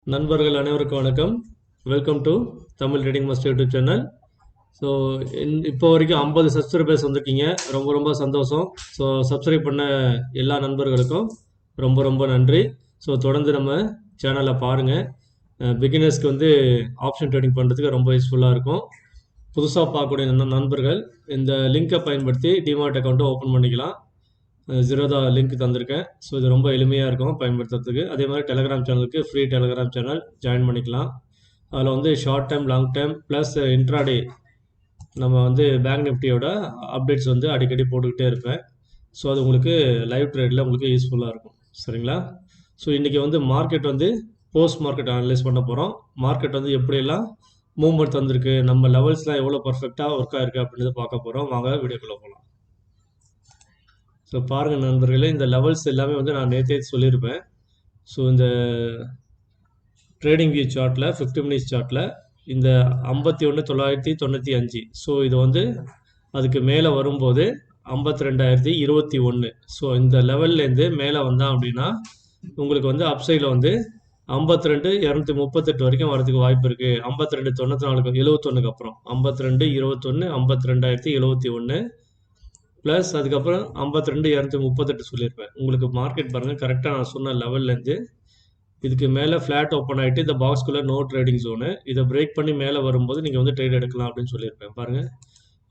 நண்பர்கள் அனைவருக்கும் வணக்கம். Welcome to Tamil trading master YouTube channel. So இப்போ வரைக்கும் 50 சப்ஸ்கிரைபர்ஸ் வந்திருக்கீங்க. ரொம்ப ரொம்ப சந்தோஷம். ஸோ சப்ஸ்கிரைப் பண்ண எல்லா நண்பர்களுக்கும் ரொம்ப ரொம்ப நன்றி. ஸோ தொடர்ந்து நம்ம சேனலை பாருங்கள். பிகினர்ஸ்க்கு வந்து ஆப்ஷன் ட்ரேடிங் பண்ணுறதுக்கு ரொம்ப யூஸ்ஃபுல்லாக இருக்கும். புதுசாக பார்க்கக்கூடிய நண்பர்கள் இந்த லிங்கை பயன்படுத்தி டிமார்ட் அக்கௌண்ட்டை ஓப்பன் பண்ணிக்கலாம். ஜீரோதா லிங்க் தந்திருக்கேன். ஸோ இது ரொம்ப எளிமையாக இருக்கும் பயன்படுத்துறதுக்கு. அதே மாதிரி டெலகிராம் சேனலுக்கு ஃப்ரீ டெலகிராம் சேனல் ஜாயின் பண்ணிக்கலாம். அதில் வந்து short time, long time plus intraday நம்ம வந்து பேங்க் நிஃப்டியோட அப்டேட்ஸ் வந்து அடிக்கடி போட்டுக்கிட்டே இருப்பேன். ஸோ அது உங்களுக்கு லைவ் ட்ரேடில் உங்களுக்கு யூஸ்ஃபுல்லாக இருக்கும். சரிங்களா? ஸோ இன்றைக்கி வந்து மார்க்கெட் வந்து போஸ்ட் மார்க்கெட் அனலைஸ் பண்ண போகிறோம். மார்க்கெட் வந்து எப்படியெல்லாம் மூவ்மெண்ட் தந்திருக்கு, நம்ம லெவல்ஸ்லாம் எவ்வளோ பர்ஃபெக்டாக ஒர்க் ஆகிருக்கு அப்படின்றத பார்க்க போகிறோம். வாங்க வீடியோக்குள்ளே போகலாம். ஸோ பாருங்கள் நண்பர்களே, இந்த லெவல்ஸ் எல்லாமே வந்து நான் நேற்றே சொல்லியிருப்பேன். ஸோ இந்த ட்ரேடிங் வியூ சார்ட்டில் 50 மினிட்ஸ் சார்ட்டில் இந்த 51,995. ஸோ இது வந்து அதுக்கு மேலே வரும்போது 52,021. ஸோ இந்த லெவல்லேருந்து மேலே வந்தான் அப்படின்னா உங்களுக்கு வந்து அப்சைடில் வந்து 52,238 வரைக்கும் வரதுக்கு வாய்ப்பு இருக்குது. 52,94 71 அப்புறம் 52,21 52,071 ப்ளஸ் அதுக்கப்புறம் 52,238 சொல்லியிருப்பேன். உங்களுக்கு மார்க்கெட் பாருங்கள், கரெக்டாக நான் சொன்ன லெவல்லேருந்து இதுக்கு மேலே ஃப்ளாட் ஓப்பன் ஆகிட்டு இந்த பாக்ஸ்குள்ளே நோ ட்ரேடிங் ஜோனு, இதை பிரேக் பண்ணி மேலே வரும்போது நீங்கள் வந்து ட்ரேட் எடுக்கலாம் அப்படின்னு சொல்லியிருப்பேன். பாருங்கள்,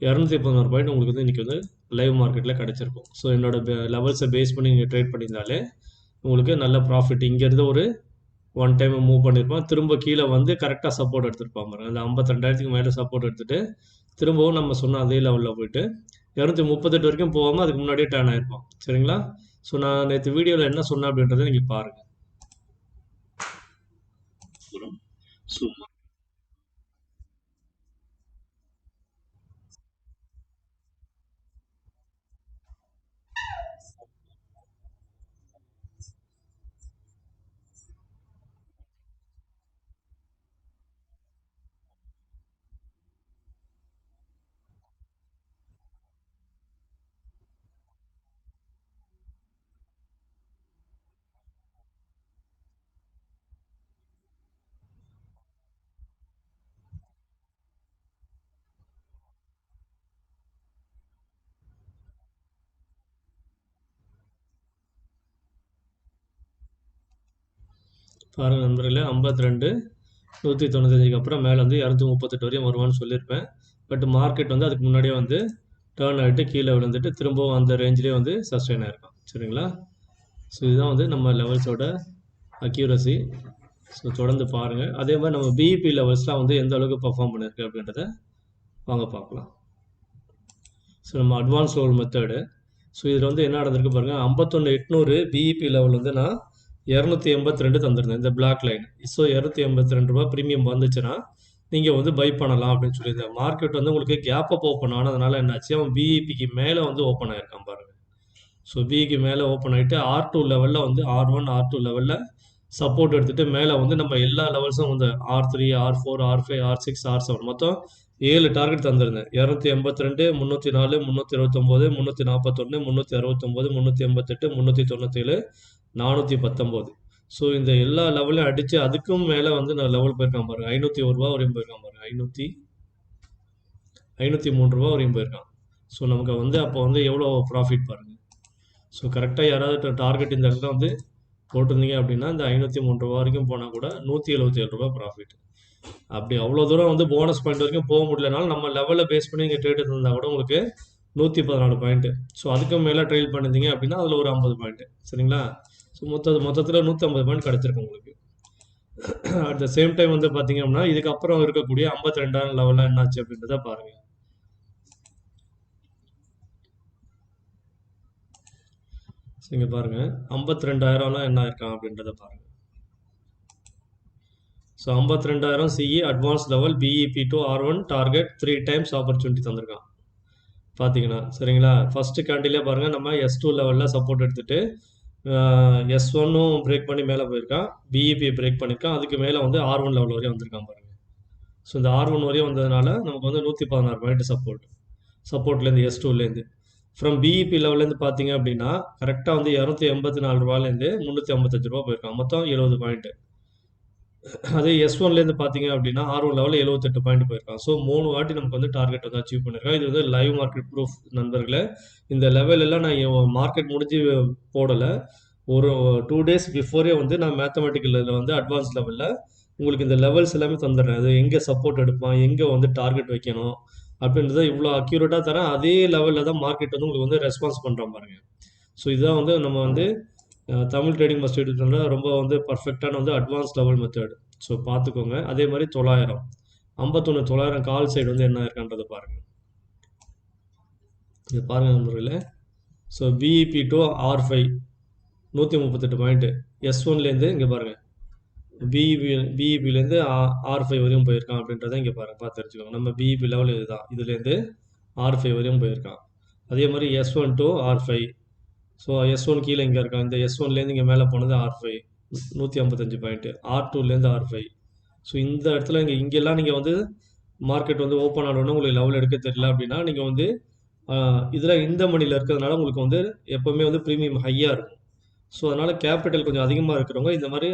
211 பாயிண்ட் உங்களுக்கு வந்து இன்றைக்கி வந்து லைவ் மார்க்கெட்டில் கிடச்சிருக்கும். ஸோ என்னோட லெவல்ஸை பேஸ் பண்ணி நீங்கள் ட்ரேட் பண்ணியிருந்தாலே உங்களுக்கு நல்ல ப்ராஃபிட். இங்கேருந்து ஒரு ஒன் டைம் மூவ் பண்ணியிருப்பான், திரும்ப கீழே வந்து கரெக்டாக சப்போர்ட் எடுத்துருப்பான் பாருங்கள். அந்த 52,000 மேலே சப்போர்ட் எடுத்துகிட்டு திரும்பவும் நம்ம சொன்ன அதே லெவலில் போயிட்டு 238 வரைக்கும் போகாமல் அதுக்கு முன்னாடியே டர்ன் ஆகிருப்போம். சரிங்களா? ஸோ நான் நேற்று வீடியோவில் என்ன சொன்னேன் அப்படின்றத நீங்கள் பாருங்கள். சூப்பர். பாருங்கள் நண்பர்களே, 52 195 அப்புறம் மேலே வந்து 238 வரையும் வருவான்னு சொல்லியிருப்பேன். பட் மார்க்கெட் வந்து அதுக்கு முன்னாடியே வந்து டேர்ன் ஆகிட்டு கீழே விழுந்துட்டு திரும்பவும் அந்த ரேஞ்சிலே வந்து சஸ்டெயின் ஆகிருக்கும். சரிங்களா? ஸோ இதுதான் வந்து நம்ம லெவல்ஸோட அக்யூரசி. ஸோ தொடர்ந்து பாருங்கள். அதே மாதிரி நம்ம பிஇபி லெவல்ஸ்லாம் வந்து எந்த அளவுக்கு பர்ஃபார்ம் பண்ணியிருக்கு அப்படின்றத வாங்க பார்க்கலாம். ஸோ நம்ம அட்வான்ஸ் லெவல் மெத்தடு. ஸோ இதில் வந்து என்ன நடந்திருக்கு பாருங்கள், 51,800 பிஇபி லெவல் வந்து நான் 282 தந்திருந்தேன் இந்த பிளாக் லைன். ஸோ 282 ரூபா ப்ரீமியம் வந்துச்சுன்னா நீங்கள் வந்து பை பண்ணலாம் அப்படின்னு சொல்லியிருந்தேன். மார்க்கெட் வந்து உங்களுக்கு கேப் அப் ஓப்பன் ஆனதுனால என்னாச்சு, அவன் பிஇபிக்கு மேலே வந்து ஓப்பன் ஆகிருக்கான் பாருங்கள். ஸோ பிஇக்கு மேலே ஓப்பன் ஆகிட்டு R2 லெவலில் வந்து R1 R2 லெவலில் சப்போர்ட் எடுத்துகிட்டு மேலே வந்து நம்ம எல்லா லெவல்ஸும் வந்து R3 R4 R5 R6 R7 மொத்தம் 7 டார்கெட் தந்திருந்தேன். 282 304 329 341 369 388 397 419. ஸோ இந்த எல்லா லெவலையும் அடித்து அதுக்கும் மேலே வந்து நான் லெவல் போயிருக்கான் பாருங்கள். 501 ரூபா வரையும் போயிருக்கான் பாருங்கள். 503 ரூபா வரையும் போயிருக்கான். ஸோ நமக்கு வந்து அப்போ வந்து எவ்வளோ ப்ராஃபிட் பாருங்கள். ஸோ கரெக்டாக யாராவது டார்கெட் இந்த இடத்துல வந்து போட்டிருந்தீங்க அப்படின்னா இந்த 503 ரூபா வரைக்கும் போனால் கூட 177 ரூபா ப்ராஃபிட். அப்படி அவ்வளோ தூரம் வந்து போனஸ் பாயிண்ட் வரைக்கும் போக முடியலனாலும் நம்ம லெவலில் பேஸ் பண்ணி நீங்கள் ட்ரேட் இருந்தால் கூட உங்களுக்கு 114 பாயிண்ட்டு. ஸோ அதுக்கு மேலே ட்ரேட் பண்ணியிருந்தீங்க அப்படின்னா அதில் ஒரு 50 பாயிண்ட்டு. சரிங்களா? ஸோ மொத்தத்தில் 150 பாயிண்ட் கிடச்சிருக்கும் உங்களுக்கு. அட் த சேம் டைம் வந்து பார்த்தீங்க அப்படின்னா இதுக்கப்புறம் இருக்கக்கூடிய 52,000 லெவலில் என்னாச்சு அப்படின்றத பாருங்கள். இங்கே பாருங்கள், 52,000லாம் என்ன இருக்கான் அப்படின்றத பாருங்கள். So 52,000 CE advance level BEP to R1 target 3 times opportunity தந்திருக்கான் பார்த்தீங்கன்னா. சரிங்களா? ஃபஸ்ட்டு கேண்டிலே பாருங்கள், நம்ம S2 லெவலில் சப்போர்ட் எடுத்துகிட்டு S1ம் பிரேக் பண்ணி மேலே போயிருக்கான், பிஇபி பிரேக் பண்ணியிருக்கான், அதுக்கு மேலே வந்து R1 லெவல் வரையும் வந்திருக்கான் பாருங்கள். ஸோ இந்த R1 வரையும் வந்ததுனால நமக்கு வந்து 116 பாயிண்ட் சப்போர்ட்லேருந்து S2லேருந்து. ஃப்ரம் பிஇபி லெவல்லேருந்து பார்த்தீங்க அப்படின்னா கரெக்டாக வந்து 284 ரூபாலேருந்து 355 ரூபா போயிருக்கான். மொத்தம் 70 பாயிண்ட்டு. அதே S1லேருந்து பார்த்தீங்க அப்படின்னா R1 லெவலில் 78 பாயிண்ட் போயிருக்கான். ஸோ 3 வாட்டி நமக்கு வந்து டார்கெட் வந்து அச்சீவ் பண்ணியிருக்கான். இது வந்து லைவ் மார்க்கெட் ப்ரூஃப் நண்பர்களே. இந்த லெவல் எல்லாம் நான் மார்க்கெட் முடிஞ்சு போடலை. ஒரு 2 டேஸ் பிஃபோரே வந்து நான் மேத்தமெட்டிக்கல் வந்து அட்வான்ஸ் லெவலில் உங்களுக்கு இந்த லெவல்ஸ் எல்லாமே தந்துடுறேன். அது எங்கே சப்போர்ட் எடுப்பான், எங்கே வந்து டார்கெட் வைக்கணும் அப்படின்றத இவ்வளோ அக்யூரேட்டாக தரேன். அதே லெவலில் தான் மார்க்கெட் வந்து உங்களுக்கு வந்து ரெஸ்பான்ஸ் பண்ணுறான் பாருங்க. ஸோ இதுதான் வந்து நம்ம வந்து தமிழ் ட்ரேடிங் மஸ்ட் எடுத்தோம்னா ரொம்ப வந்து பர்ஃபெக்டான வந்து அட்வான்ஸ் லெவல் மெத்தட். ஸோ பார்த்துக்கோங்க. அதே மாதிரி 900 51 900 கால் சைடு வந்து என்ன இருக்கான்றதை பாருங்கள். இது பாருங்கள் நண்பர்களே. So BEP to R5 138 point. S1லேருந்து இங்கே பாருங்கள் பிஇபிலேருந்து R5 வரையும் போயிருக்கான் அப்படின்றத இங்கே பாருங்கள், பார்த்து தெரிஞ்சுக்கோங்க. நம்ம பிஇபி லெவல் இதுதான். இதுலேருந்து R5 வரையும் போயிருக்கான். அதே மாதிரி S1 to R5. So S1 கீழே இங்கே இருக்கான். இந்த S1லேருந்து இங்கே மேலே போனது R5 155 பாயிண்ட்டு. R2லேருந்து R5. ஸோ இந்த இடத்துல இங்கெல்லாம் நீங்கள் வந்து மார்க்கெட் வந்து ஓப்பன் ஆனோடனே உங்களுக்கு லெவல் எடுக்க தெரியல அப்படின்னா நீங்கள் வந்து இதில் இந்த மணியில் இருக்கிறதுனால உங்களுக்கு வந்து எப்போவுமே வந்து ப்ரீமியம் ஹையாக இருக்கும். ஸோ அதனால் கேபிட்டல் கொஞ்சம் அதிகமாக இருக்கிறவங்க இந்த மாதிரி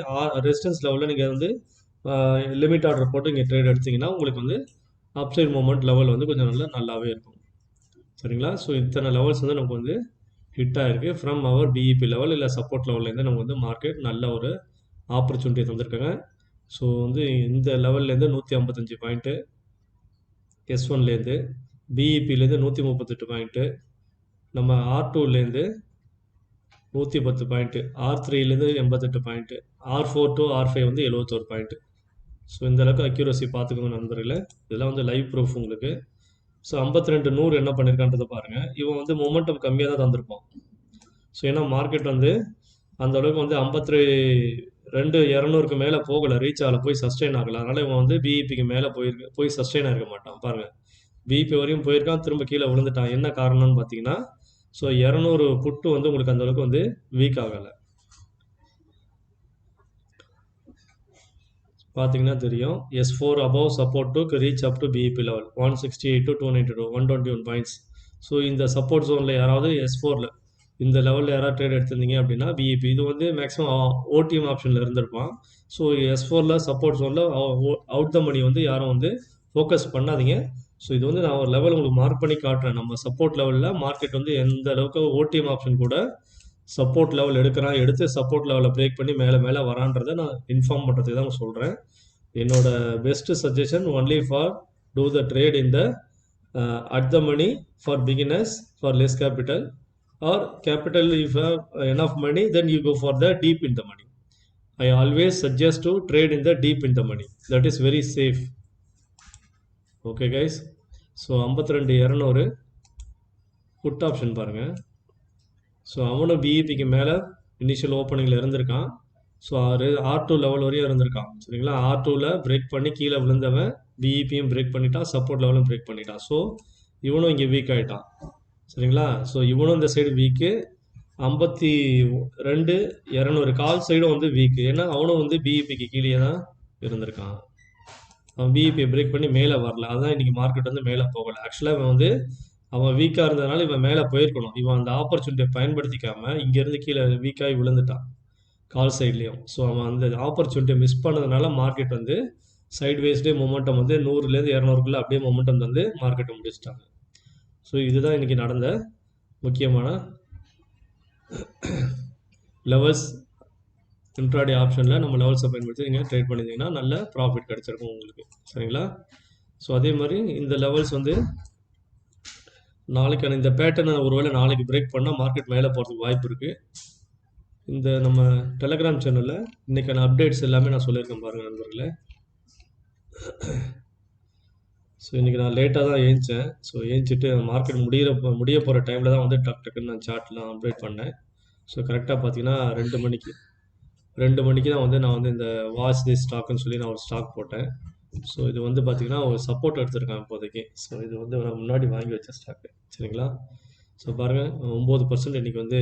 ரெசிஸ்டன்ஸ் லெவலில் நீங்கள் வந்து லிமிட் ஆர்டர் போட்டு இங்கே ட்ரேட் எடுத்திங்கன்னா உங்களுக்கு வந்து அப்சைட் மூமெண்ட் லெவல் வந்து கொஞ்சம் நல்லாவே இருக்கும். சரிங்களா? ஸோ இத்தனை லெவல்ஸ் வந்து நமக்கு வந்து ஹிட் ஆகிருக்கு ஃப்ரம் அவர் பிஇபி லெவல் இல்லை சப்போர்ட் லெவல்லேருந்து நமக்கு வந்து மார்க்கெட் நல்ல ஒரு ஆப்பர்ச்சுனிட்டி தந்திருக்காங்க. ஸோ வந்து இந்த லெவல்லேருந்து 155 பாயிண்ட்டு S1லேருந்து, பிஇபிலேருந்து 138 பாயிண்ட்டு, நம்ம R2லேருந்து 110 பாயிண்ட்டு, R3லேருந்து 88 பாயிண்ட்டு, R4 டு R5 வந்து 71 பாயிண்ட்டு. ஸோ இந்த அளவுக்கு அக்யூரசி பார்த்துக்கோங்க நண்பர்களே. இதெல்லாம் வந்து லைவ் ப்ரூஃப் உங்களுக்கு. ஸோ 52 என்ன பண்ணியிருக்கான்றதை பாருங்கள். இவன் வந்து மொமெண்டம் கம்மியாக தான் தந்திருப்பான். ஸோ ஏன்னா மார்க்கெட் வந்து அந்த அளவுக்கு வந்து 52,200க்கு மேலே போகலை, ரீச் ஆகலை, போய் சஸ்டெயின் ஆகலை. அதனால் இவன் வந்து பிஇபிக்கு மேலே போய் சஸ்டெயின் ஆகிருக்க மாட்டான். பாருங்கள், பிஇபி வரையும் போயிருக்கான், திரும்ப கீழே விழுந்துட்டான். என்ன காரணம்னு பார்த்தீங்கன்னா ஸோ 200 புட்டு வந்து உங்களுக்கு அந்த அளவுக்கு வந்து வீக் ஆகலை. பார்த்தீங்கன்னா தெரியும். S4 above support to reach up to BEP level 168 to 292 121 points. So இந்த சப்போர்ட் ஜோனில் யாராவது S4ல் இந்த லெவலில் யாராவது ட்ரேட் எடுத்திருந்தீங்க அப்படின்னா பிஇபி இது வந்து மேக்ஸிமம் ஓடிஎம் ஆப்ஷனில் இருந்திருப்பான். ஸோ S4ல் சப்போர்ட் ஜோனில் அவுட் த மணி வந்து யாரும் வந்து ஃபோக்கஸ் பண்ணாதீங்க. ஸோ இது வந்து நான் ஒரு லெவல் உங்களுக்கு மார்க் பண்ணி காட்டுறேன். நம்ம சப்போர்ட் லெவலில் மார்க்கெட் வந்து எந்த அளவுக்கு ஓடிஎம் ஆப்ஷன் கூட சப்போர்ட் லெவல் எடுக்கிறான், எடுத்து சப்போர்ட் லெவலை பிரேக் பண்ணி மேலே வரான்றதை நான் இன்ஃபார்ம் பண்ணுறதுக்கு தான் சொல்கிறேன். என்னோட best suggestion only for to the trade in the at the money for beginners for less capital or capital if have enough money then you go for the deep in the money. I always suggest to trade in the deep in the money. That is very safe. Okay guys. So 52,200 put option பாருங்கள். So அவனும் பிஇபிக்கு மேலே initial ஓப்பனிங்கில் இருந்திருக்கான். So R2 level வரையும் இருந்திருக்கான். சரிங்களா? R2வில் break பண்ணி கீழே விழுந்தவன் பிஇபியும் பிரேக் பண்ணிட்டான், சப்போர்ட் லெவலும் பிரேக் பண்ணிட்டான். ஸோ இவனும் இங்கே வீக் ஆகிட்டான். சரிங்களா? ஸோ இவனும் இந்த சைடு வீக்கு. 52,200 கால் சைடும் வந்து வீக்கு. ஏன்னா அவனும் வந்து பிஇபிக்கு கீழே தான் இருந்திருக்கான். அவன் பிஇபியை பிரேக் பண்ணி மேலே வரல. அதுதான் இன்றைக்கி மார்க்கெட் வந்து மேலே போகலை. ஆக்சுவலாக இவன் வந்து அவன் வீக்காக இருந்ததுனால இவன் மேலே போயிருக்கணும். இவன் அந்த ஆப்பர்ச்சுனிட்டியை பயன்படுத்திக்காமல் இங்கேருந்து கீழே வீக்காகி விழுந்துட்டான் கால் சைட்லேயும். ஸோ அவன் அந்த ஆப்பர்ச்சுனிட்டியை மிஸ் பண்ணதுனால மார்க்கெட் வந்து சைட்வேஸ்டே மொமெண்டம் வந்து 100லேருந்து 200க்குள்ளே அப்படியே மொமெண்டம் வந்து மார்க்கெட்டை முடிச்சிட்டாங்க. ஸோ இதுதான் இன்றைக்கி நடந்த முக்கியமான லெவல்ஸ். இன்ட்ராடே ஆப்ஷனில் நம்ம லெவல்ஸை பயன்படுத்தி நீங்கள் ட்ரேட் பண்ணியிருந்தீங்கன்னா நல்ல ப்ராஃபிட் கிடச்சிருக்கும் உங்களுக்கு. சரிங்களா? ஸோ அதே மாதிரி இந்த லெவல்ஸ் வந்து நாளைக்கான இந்த பேட்டர்னை ஒருவேளை நாளைக்கு பிரேக் பண்ணால் மார்க்கெட் மேலே போகிறதுக்கு வாய்ப்பு இருக்குது. இந்த நம்ம டெலகிராம் சேனலில் இன்றைக்கான அப்டேட்ஸ் எல்லாமே நான் சொல்லியிருக்கேன் பாருங்கள் நண்பர்களே. ஸோ இன்றைக்கி நான் லேட்டாக தான் ஏந்திச்சேன். ஸோ ஏந்திச்சிட்டு மார்க்கெட் முடிய போகிற டைமில் தான் வந்து டக்குன்னு நான் சார்ட்லாம் அப்டேட் பண்ணேன். ஸோ கரெக்டாக பார்த்தீங்கன்னா 2 மணிக்கு தான் வந்து நான் வந்து இந்த வாட்ச் தி ஸ்டாக்குன்னு சொல்லி நான் ஒரு ஸ்டாக் போட்டேன். ஸோ இது வந்து பார்த்திங்கன்னா ஒரு சப்போர்ட் எடுத்திருக்கேன் இப்போதைக்கு. ஸோ இது வந்து நான் முன்னாடி வாங்கி வச்ச ஸ்டாக்கு. சரிங்களா? ஸோ பாருங்கள் 9% இன்றைக்கி வந்து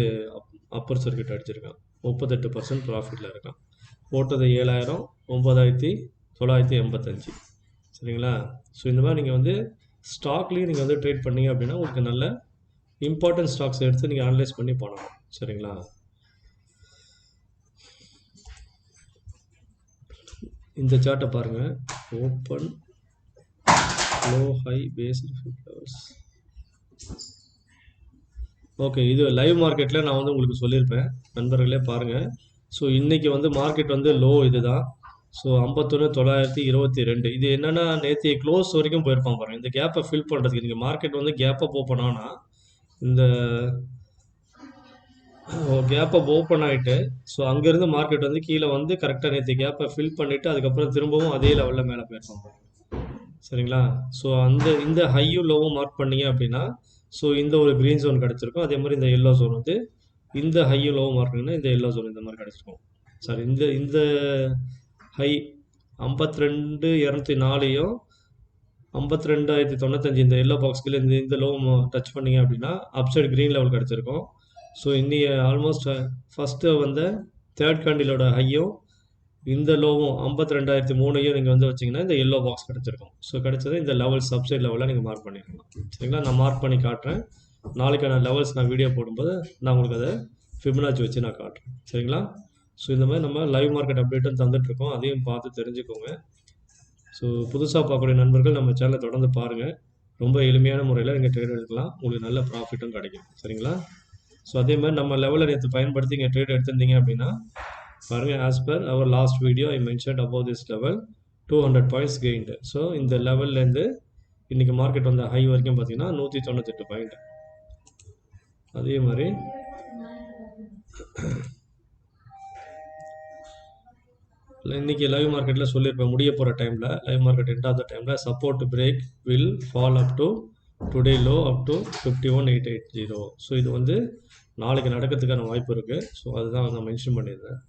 அப்பர் சர்க்கியூட் அடிச்சிருக்கான். 38% ப்ராஃபிட்டில் இருக்கான். போட்டது 7,000 9,985. சரிங்களா? ஸோ இந்த மாதிரி நீங்கள் வந்து ஸ்டாக்லேயும் நீங்கள் வந்து ட்ரேட் பண்ணீங்க அப்படின்னா உங்களுக்கு நல்ல இம்பார்ட்டன்ட் ஸ்டாக்ஸ் எடுத்து நீங்கள் அனலைஸ் பண்ணி பண்ணணும். சரிங்களா? இந்த சார்ட்டை பாருங்கள். Open low high based levels. Okay, இது லைவ் மார்க்கெட்டில் நான் வந்து உங்களுக்கு சொல்லியிருப்பேன் நண்பர்களே, பாருங்கள். ஸோ இன்றைக்கி வந்து மார்க்கெட் வந்து லோ இதுதான். ஸோ 51,922. இது என்னென்னா நேற்று க்ளோஸ் வரைக்கும் போயிருப்பான் பாருங்கள். இந்த கேப்பை ஃபில் பண்ணுறதுக்கு நீங்கள் மார்க்கெட் வந்து கேப்பை ஓப்பன் ஆனால் இந்த கேப்பை ஓப்பன் ஆகிட்டு ஸோ அங்கேருந்து மார்க்கெட் வந்து கீழே வந்து கரெக்டாக நேற்று கேப்பை ஃபில் பண்ணிவிட்டு அதுக்கப்புறம் திரும்பவும் அதே லெவலில் மேலே போயிருப்பான் பாருங்கள். சரிங்களா? ஸோ இந்த ஹையும் லோவும் மார்க் பண்ணீங்க அப்படின்னா ஸோ இந்த ஒரு க்ரீன் ஜோன் கிடச்சிருக்கும். அதே மாதிரி இந்த எல்லோ ஜோன் வந்து இந்த ஹையும் லோவும் மார்க் பண்ணிங்கன்னா இந்த எல்லோ ஜோன் இந்த மாதிரி கிடச்சிருக்கும். சாரி, இந்த ஹை 52,204 52,095 இந்த எல்லோ பாக்ஸ்க்குள்ள இந்த லோ டச் பண்ணீங்க அப்படின்னா அப்சைட் க்ரீன் லெவல் கிடச்சிருக்கும். ஸோ இன்னைக்கு ஆல்மோஸ்ட் ஃபஸ்ட்டு வந்த தேர்ட் கேண்டிலோட ஹையும் இந்த லோவும் 52,003 நீங்கள் வந்து வச்சிங்கன்னா இந்த எல்லோ பாக்ஸ் கிடச்சிருக்கும். ஸோ கிடச்சது இந்த லெவல் சப்சைட் லெவலில் நீங்கள் மார்க் பண்ணிக்கலாம். சரிங்களா? நான் மார்க் பண்ணி காட்டுறேன். நாளைக்கான லெவல்ஸ் நான் வீடியோ போடும்போது நான் உங்களுக்கு அதை ஃபிபனாச்சி வச்சு நான் காட்டுறேன். சரிங்களா? ஸோ இந்த மாதிரி நம்ம லைவ் மார்க்கெட் அப்டேட்டும் தந்துட்டுருக்கோம். அதையும் பார்த்து தெரிஞ்சுக்கோங்க. ஸோ புதுசாக பார்க்கக்கூடிய நண்பர்கள் நம்ம சேனலை தொடர்ந்து பாருங்கள். ரொம்ப எளிமையான முறையில் நீங்கள் ட்ரேட் எடுக்கலாம். உங்களுக்கு நல்ல ப்ராஃபிட்டும் கிடைக்கும். சரிங்களா? ஸோ அதே மாதிரி நம்ம லெவலில் நேற்று பயன்படுத்தி இங்கே ட்ரேட் எடுத்திருந்தீங்க அப்படின்னா பாருங்கள், as per our last video I mentioned about this level 200 points gained. So இந்த லெவல்லேருந்து இன்றைக்கி மார்க்கெட் வந்த ஹை வரைக்கும் பார்த்தீங்கன்னா 198 பாயிண்ட். அதே மாதிரி இன்றைக்கி லைவ் மார்க்கெட்டில் சொல்லியிருப்பேன், முடிய போகிற டைமில் live market end of the டைமில் support break will fall up to today low up to 51,880. So இது வந்து நாளைக்கு நடக்கிறதுக்கான வாய்ப்பு இருக்குது. ஸோ அதுதான் நான் மென்ஷன் பண்ணியிருந்தேன்.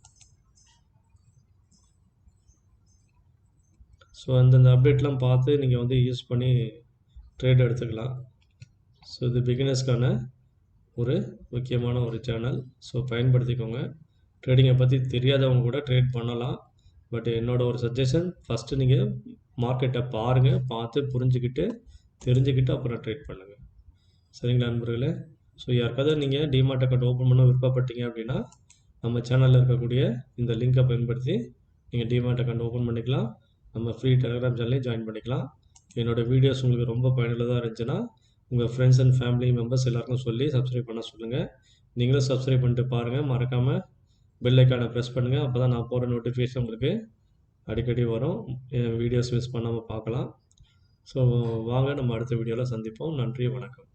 ஸோ அந்தந்த அப்டேட்லாம் பார்த்து நீங்கள் வந்து யூஸ் பண்ணி ட்ரேட் எடுத்துக்கலாம். ஸோ இது பிகினர்ஸ்க்கான ஒரு முக்கியமான ஒரு சேனல். ஸோ பயன்படுத்திக்கோங்க. ட்ரேடிங்கை பற்றி தெரியாதவங்க கூட ட்ரேட் பண்ணலாம். பட் என்னோடய ஒரு சஜஷன், ஃபஸ்ட்டு நீங்கள் மார்க்கெட்டை பாருங்கள், பார்த்து புரிஞ்சுக்கிட்டு தெரிஞ்சுக்கிட்டு அப்புறம் ட்ரேட் பண்ணுங்கள். சரிங்களா நண்பர்களே? ஸோ யாருக்காவது நீங்கள் டிமார்ட் அக்கௌண்ட் ஓப்பன் பண்ண விருப்பப்பட்டீங்க அப்படின்னா நம்ம சேனலில் இருக்கக்கூடிய இந்த லிங்கை பயன்படுத்தி நீங்கள் டிமார்ட் அக்கௌண்ட் ஓப்பன் பண்ணிக்கலாம். நம்ம ஃப்ரீ டெலிகிராம் சேனலையும் ஜாயின் பண்ணிக்கலாம். என்னோடய வீடியோஸ் உங்களுக்கு ரொம்ப பயனுள்ளதாக இருந்துச்சுன்னா உங்கள் ஃப்ரெண்ட்ஸ் அண்ட் ஃபேமிலி மெம்பர்ஸ் எல்லாருக்கும் சொல்லி சப்ஸ்கிரைப் பண்ண சொல்லுங்கள். நீங்களும் சப்ஸ்கிரைப் பண்ணிட்டு பாருங்கள். மறக்காமல் பெல் ஐக்கானை ப்ரெஸ் பண்ணுங்கள். அப்போ தான் நான் போகிற நோட்டிஃபிகேஷன் உங்களுக்கு அடிக்கடி வரும். வீடியோஸ் மிஸ் பண்ணாமல் பார்க்கலாம். ஸோ வாங்க நம்ம அடுத்த வீடியோவில் சந்திப்போம். நன்றி, வணக்கம்.